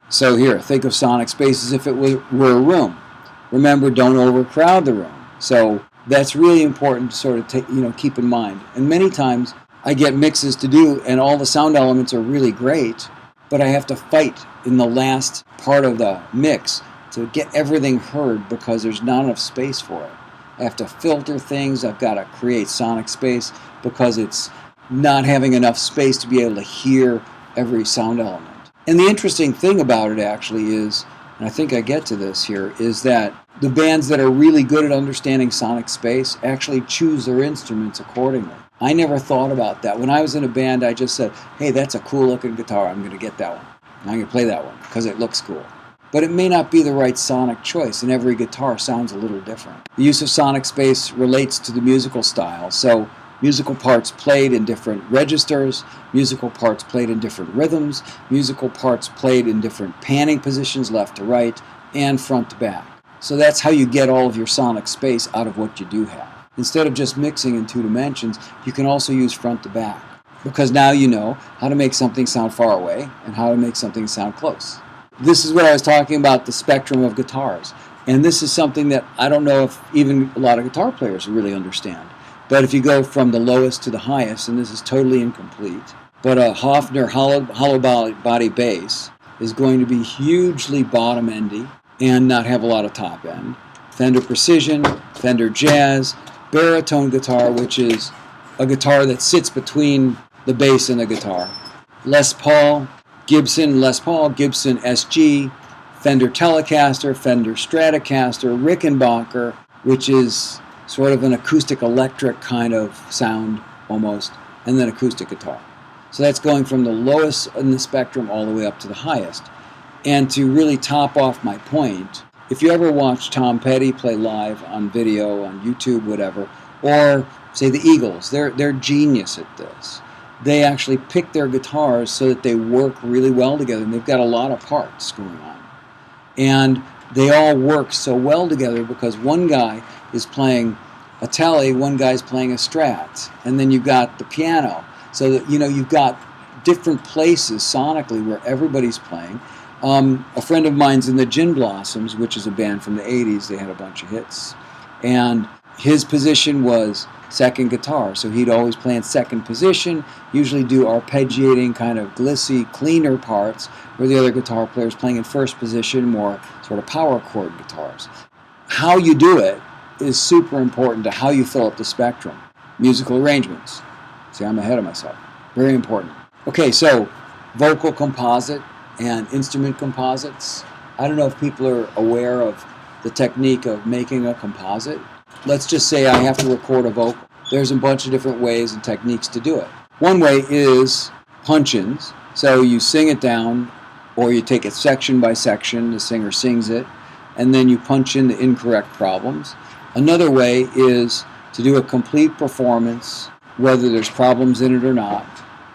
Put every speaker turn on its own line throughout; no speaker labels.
So here, think of sonic space as if it were a room. Remember, don't overcrowd the room. So that's really important to sort of keep in mind. And many times I get mixes to do and all the sound elements are really great, but I have to fight in the last part of the mix to get everything heard because there's not enough space for it. I have to filter things. I've got to create sonic space because it's not having enough space to be able to hear every sound element. And the interesting thing about it actually is, and I think I get to this here, is that the bands that are really good at understanding sonic space actually choose their instruments accordingly. I never thought about that. When I was in a band, I just said, hey, that's a cool looking guitar. I'm going to get that one. I'm going to play that one because it looks cool. But it may not be the right sonic choice, and every guitar sounds a little different. The use of sonic space relates to the musical style. So musical parts played in different registers, musical parts played in different rhythms, musical parts played in different panning positions, left to right, and front to back. So that's how you get all of your sonic space out of what you do have. Instead of just mixing in 2 dimensions, you can also use front to back, because now you know how to make something sound far away and how to make something sound close. This is what I was talking about, the spectrum of guitars. And this is something that I don't know if even a lot of guitar players really understand. But if you go from the lowest to the highest, and this is totally incomplete, but a Hofner hollow body bass is going to be hugely bottom-endy and not have a lot of top end. Fender Precision, Fender Jazz, baritone guitar, which is a guitar that sits between the bass and the guitar. Les Paul, Gibson Les Paul, Gibson SG, Fender Telecaster, Fender Stratocaster, Rickenbacker, which is sort of an acoustic electric kind of sound almost, and then acoustic guitar. So that's going from the lowest in the spectrum all the way up to the highest. And to really top off my point, if you ever watch Tom Petty play live on video, on YouTube, whatever, or say the Eagles, they're genius at this. They actually pick their guitars so that they work really well together, and they've got a lot of parts going on. And they all work so well together because one guy is playing a Tele, one guy's playing a Strat, and then you've got the piano. So that, you've got different places sonically where everybody's playing. A friend of mine's in the Gin Blossoms, which is a band from the 80s. They had a bunch of hits. And his position was second guitar. So he'd always play in second position, usually do arpeggiating, kind of glissy, cleaner parts, where the other guitar player's playing in first position, more sort of power chord guitars. How you do it is super important to how you fill up the spectrum. Musical arrangements. See, I'm ahead of myself. Very important. Okay, so vocal composite and instrument composites. I don't know if people are aware of the technique of making a composite. Let's just say I have to record a vocal. There's a bunch of different ways and techniques to do it. One way is punch-ins. So you sing it down, or you take it section by section, the singer sings it, and then you punch in the incorrect problems. Another way is to do a complete performance, whether there's problems in it or not.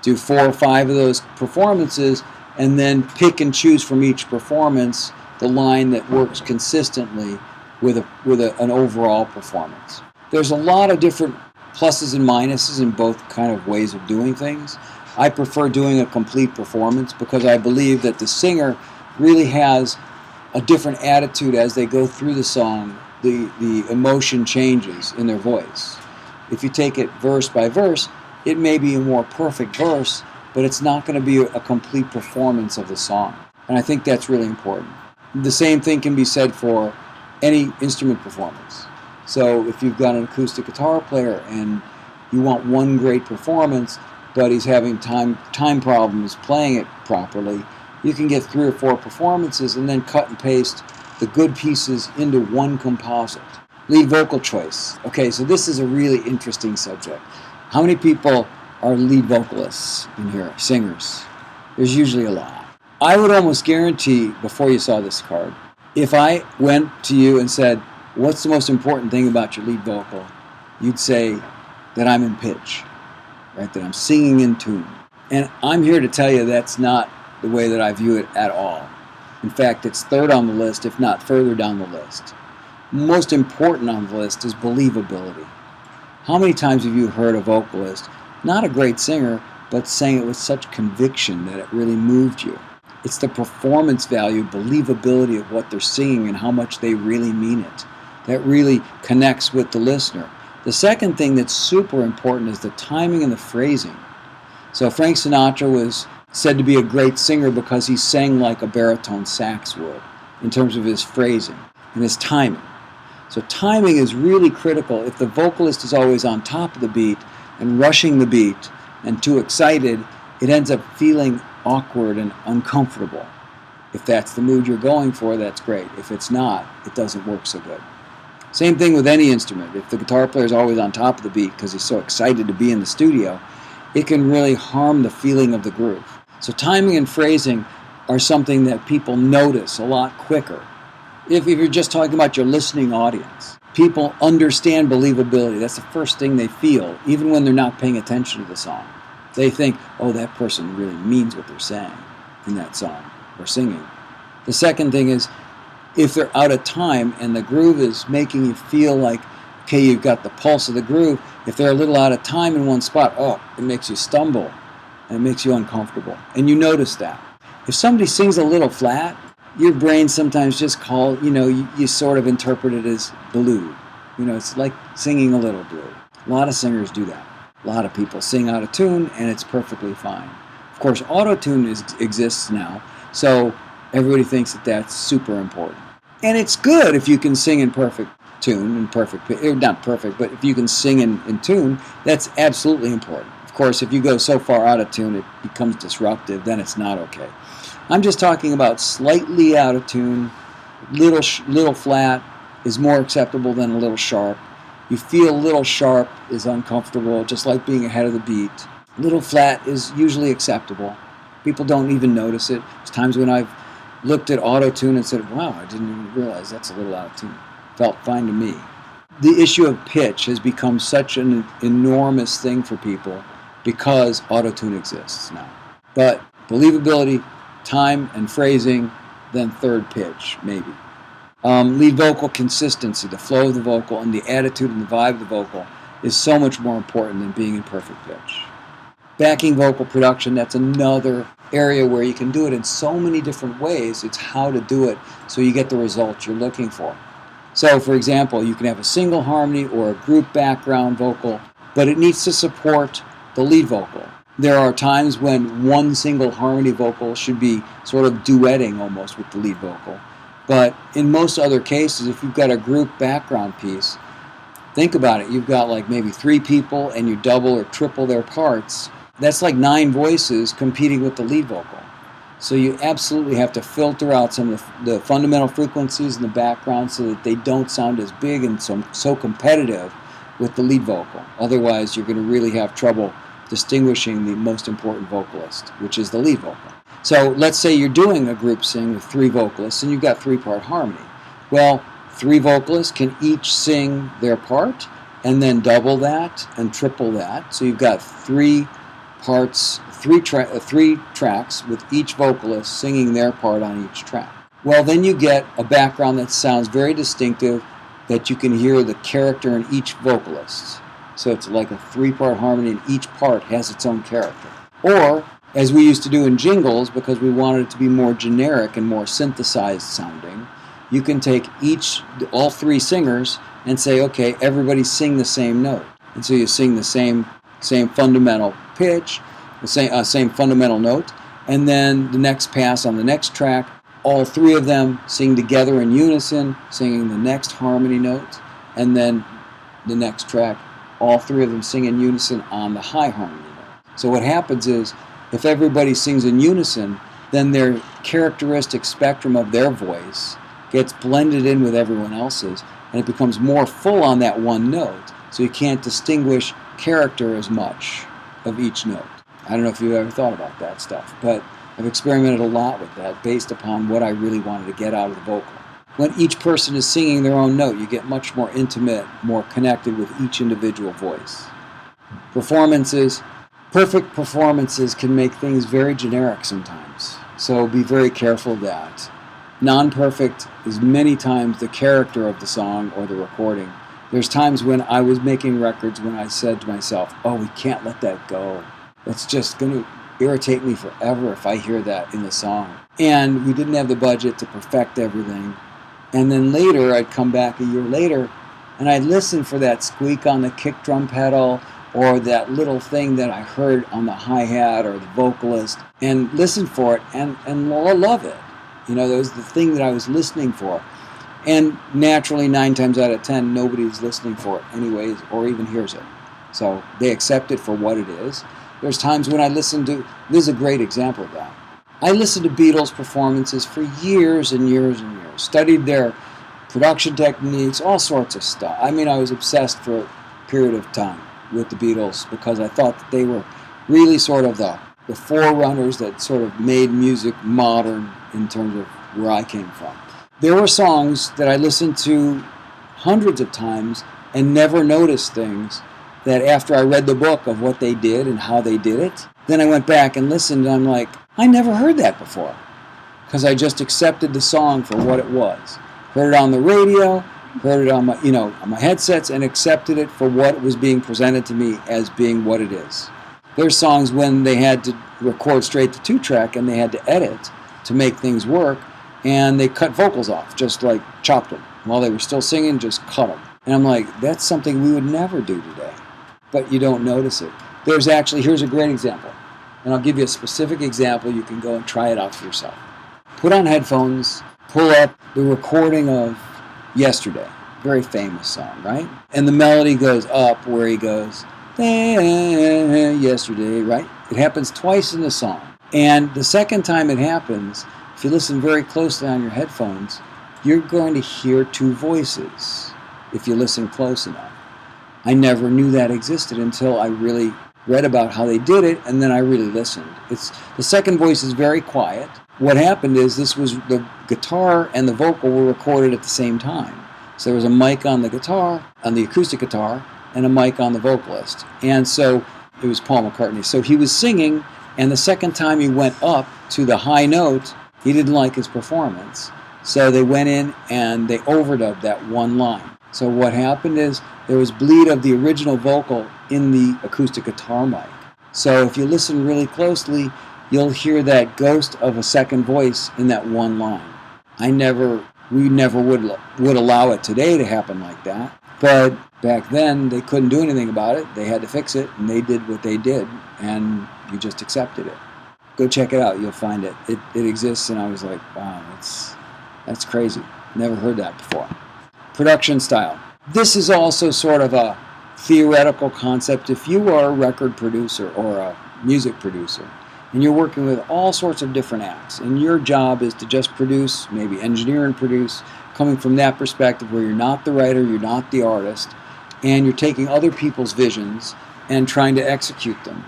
Do 4 or 5 of those performances, and then pick and choose from each performance the line that works consistently with an overall performance. There's a lot of different pluses and minuses in both kind of ways of doing things. I prefer doing a complete performance because I believe that the singer really has a different attitude as they go through the song. The emotion changes in their voice. If you take it verse by verse, it may be a more perfect verse, but it's not going to be a complete performance of the song. And I think that's really important. The same thing can be said for any instrument performance. So if you've got an acoustic guitar player and you want one great performance, but he's having time problems playing it properly, you can get 3 or 4 performances and then cut and paste the good pieces into one composite. Lead vocal choice. Okay, so this is a really interesting subject. How many people are lead vocalists in here, singers? There's usually a lot. I would almost guarantee, before you saw this card, if I went to you and said, what's the most important thing about your lead vocal? You'd say that I'm in pitch, right? That I'm singing in tune. And I'm here to tell you that's not the way that I view it at all. In fact, it's third on the list, if not further down the list. Most important on the list is believability. How many times have you heard a vocalist, not a great singer, but sang it with such conviction that it really moved you? It's the performance value, believability of what they're singing and how much they really mean it. That really connects with the listener. The second thing that's super important is the timing and the phrasing. So Frank Sinatra was said to be a great singer because he sang like a baritone sax would in terms of his phrasing and his timing. So timing is really critical. If the vocalist is always on top of the beat and rushing the beat and too excited, it ends up feeling awkward and uncomfortable. If that's the mood you're going for, that's great. If it's not, it doesn't work so good. Same thing with any instrument. If the guitar player is always on top of the beat because he's so excited to be in the studio, it can really harm the feeling of the groove. So timing and phrasing are something that people notice a lot quicker. If you're just talking about your listening audience, people understand believability. That's the first thing they feel, even when they're not paying attention to the song. They think, oh, that person really means what they're saying in that song or singing. The second thing is, if they're out of time and the groove is making you feel like, okay, you've got the pulse of the groove, if they're a little out of time in one spot, oh, it makes you stumble and it makes you uncomfortable. And you notice that. If somebody sings a little flat, your brain sometimes just you sort of interpret it as blue. It's like singing a little blue. A lot of singers do that. A lot of people sing out of tune and it's perfectly fine. Of course, auto-tune exists now, so everybody thinks that that's super important. And it's good if you can sing in perfect tune, not perfect, but if you can sing in tune, that's absolutely important. Of course, if you go so far out of tune it becomes disruptive, then it's not okay. I'm just talking about slightly out of tune, little flat is more acceptable than a little sharp. You feel a little sharp is uncomfortable, just like being ahead of the beat. Little flat is usually acceptable. People don't even notice it. There's times when I've looked at auto-tune and said, wow, I didn't even realize that's a little out of tune. Felt fine to me. The issue of pitch has become such an enormous thing for people because auto-tune exists now. But believability, time and phrasing, then third pitch, maybe. Lead vocal consistency, the flow of the vocal and the attitude and the vibe of the vocal is so much more important than being in perfect pitch. Backing vocal production, that's another area where you can do it in so many different ways. It's how to do it so you get the results you're looking for. So, for example, you can have a single harmony or a group background vocal, but it needs to support the lead vocal. There are times when one single harmony vocal should be sort of duetting almost with the lead vocal. But in most other cases, if you've got a group background piece, think about it. You've got like maybe 3 people and you double or triple their parts. That's like 9 voices competing with the lead vocal. So you absolutely have to filter out some of the fundamental frequencies in the background so that they don't sound as big and so competitive with the lead vocal. Otherwise, you're going to really have trouble distinguishing the most important vocalist, which is the lead vocal. So let's say you're doing a group sing with 3 vocalists and you've got 3-part harmony. Well, 3 vocalists can each sing their part and then double that and triple that. So you've got 3 parts, 3 tracks with each vocalist singing their part on each track. Well, then you get a background that sounds very distinctive, that you can hear the character in each vocalist. So it's like a 3-part harmony and each part has its own character. Or, as we used to do in jingles, because we wanted it to be more generic and more synthesized sounding, you can take all 3 singers and say, okay, everybody sing the same note. And so you sing the same fundamental pitch, the same fundamental note, and then the next pass on the next track, all 3 of them sing together in unison, singing the next harmony note, and then the next track, all 3 of them sing in unison on the high harmony note. So what happens is, if everybody sings in unison, then their characteristic spectrum of their voice gets blended in with everyone else's, and it becomes more full on that one note, so you can't distinguish character as much of each note. I don't know if you've ever thought about that stuff, but I've experimented a lot with that based upon what I really wanted to get out of the vocal. When each person is singing their own note, you get much more intimate, more connected with each individual voice. Perfect performances can make things very generic sometimes, so be very careful of that. Non-perfect is many times the character of the song or the recording. There's times when I was making records when I said to myself, oh, we can't let that go. It's just going to irritate me forever if I hear that in the song. And we didn't have the budget to perfect everything. And then later, I'd come back a year later, and I'd listen for that squeak on the kick drum pedal, or that little thing that I heard on the hi-hat or the vocalist, and listen for it, and love it. You know, that was the thing that I was listening for. And naturally, 9 times out of 10, nobody's listening for it anyways, or even hears it. So they accept it for what it is. There's times when I listen to, this is a great example of that. I listened to Beatles performances for years and years and years, studied their production techniques, all sorts of stuff. I mean, I was obsessed for a period of time with the Beatles because I thought that they were really sort of the forerunners that sort of made music modern in terms of where I came from. There were songs that I listened to hundreds of times and never noticed things that after I read the book of what they did and how they did it, then I went back and listened and I'm like, I never heard that before. Because I just accepted the song for what it was. Heard it on the radio, heard it on my, on my headsets, and accepted it for what was being presented to me as being what it is. There's songs when they had to record straight to 2-track and they had to edit to make things work, and they cut vocals off, just like chopped them. While they were still singing, just cut them. And I'm like, that's something we would never do today. But you don't notice it. There's actually, here's a great example. And I'll give you a specific example. You can go and try it out for yourself. Put on headphones, pull up the recording of Yesterday. Very famous song, right? And the melody goes up where he goes, yesterday, right? It happens twice in the song. And the second time it happens, if you listen very closely on your headphones, you're going to hear 2 voices if you listen close enough. I never knew that existed until I really read about how they did it, and then I really listened. The second voice is very quiet. What happened is this was the guitar and the vocal were recorded at the same time. So there was a mic on the guitar, on the acoustic guitar, and a mic on the vocalist. And so it was Paul McCartney. So he was singing, and the second time he went up to the high note, he didn't like his performance. So they went in and they overdubbed that one line. So what happened is there was bleed of the original vocal in the acoustic guitar mic. So if you listen really closely, you'll hear that ghost of a second voice in that one line. We never would allow it today to happen like that. But back then, they couldn't do anything about it. They had to fix it, and they did what they did, and you just accepted it. Go check it out. You'll find it. It exists, and I was like, wow, that's crazy. Never heard that before. Production style. This is also sort of a theoretical concept. If you are a record producer or a music producer, and you're working with all sorts of different acts, and your job is to just produce, maybe engineer and produce, coming from that perspective where you're not the writer, you're not the artist, and you're taking other people's visions and trying to execute them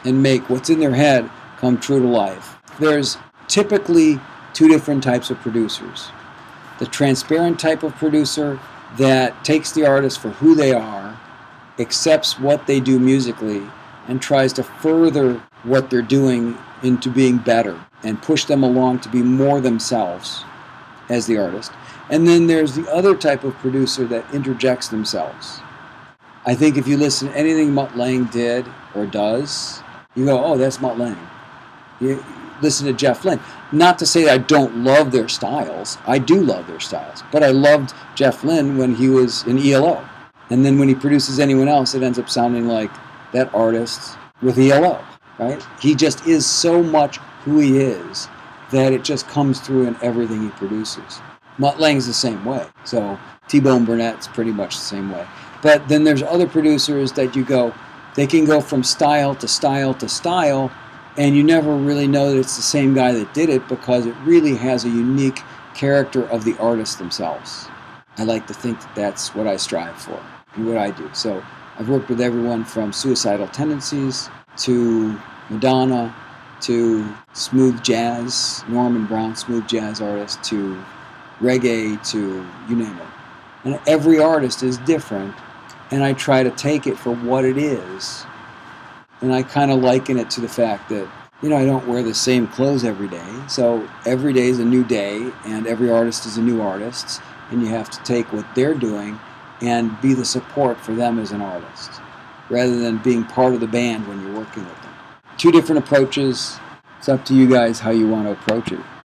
and make what's in their head come true to life. There's typically 2 different types of producers. The transparent type of producer that takes the artist for who they are, accepts what they do musically, and tries to further what they're doing into being better and push them along to be more themselves as the artist. And then there's the other type of producer that interjects themselves. I think if you listen to anything Mutt Lange did or does, you go, oh, that's Mutt Lange. You listen to Jeff Lynne. Not to say I don't love their styles. I do love their styles. But I loved Jeff Lynne when he was in ELO. And then when he produces anyone else, it ends up sounding like that artist with ELO, right? He just is so much who he is that it just comes through in everything he produces. Mutt Lange's the same way. So T-Bone Burnett's pretty much the same way. But then there's other producers that they can go from style to style to style, and you never really know that it's the same guy that did it because it really has a unique character of the artist themselves. I like to think that that's what I strive for and what I do. So I've worked with everyone from Suicidal Tendencies to Madonna to smooth jazz, Norman Brown, smooth jazz artist, to reggae, to you name it. And every artist is different, and I try to take it for what it is. And I kind of liken it to the fact that, I don't wear the same clothes every day. So every day is a new day, and every artist is a new artist. And you have to take what they're doing and be the support for them as an artist, rather than being part of the band when you're working with them. two different approaches. It's up to you guys how you want to approach it.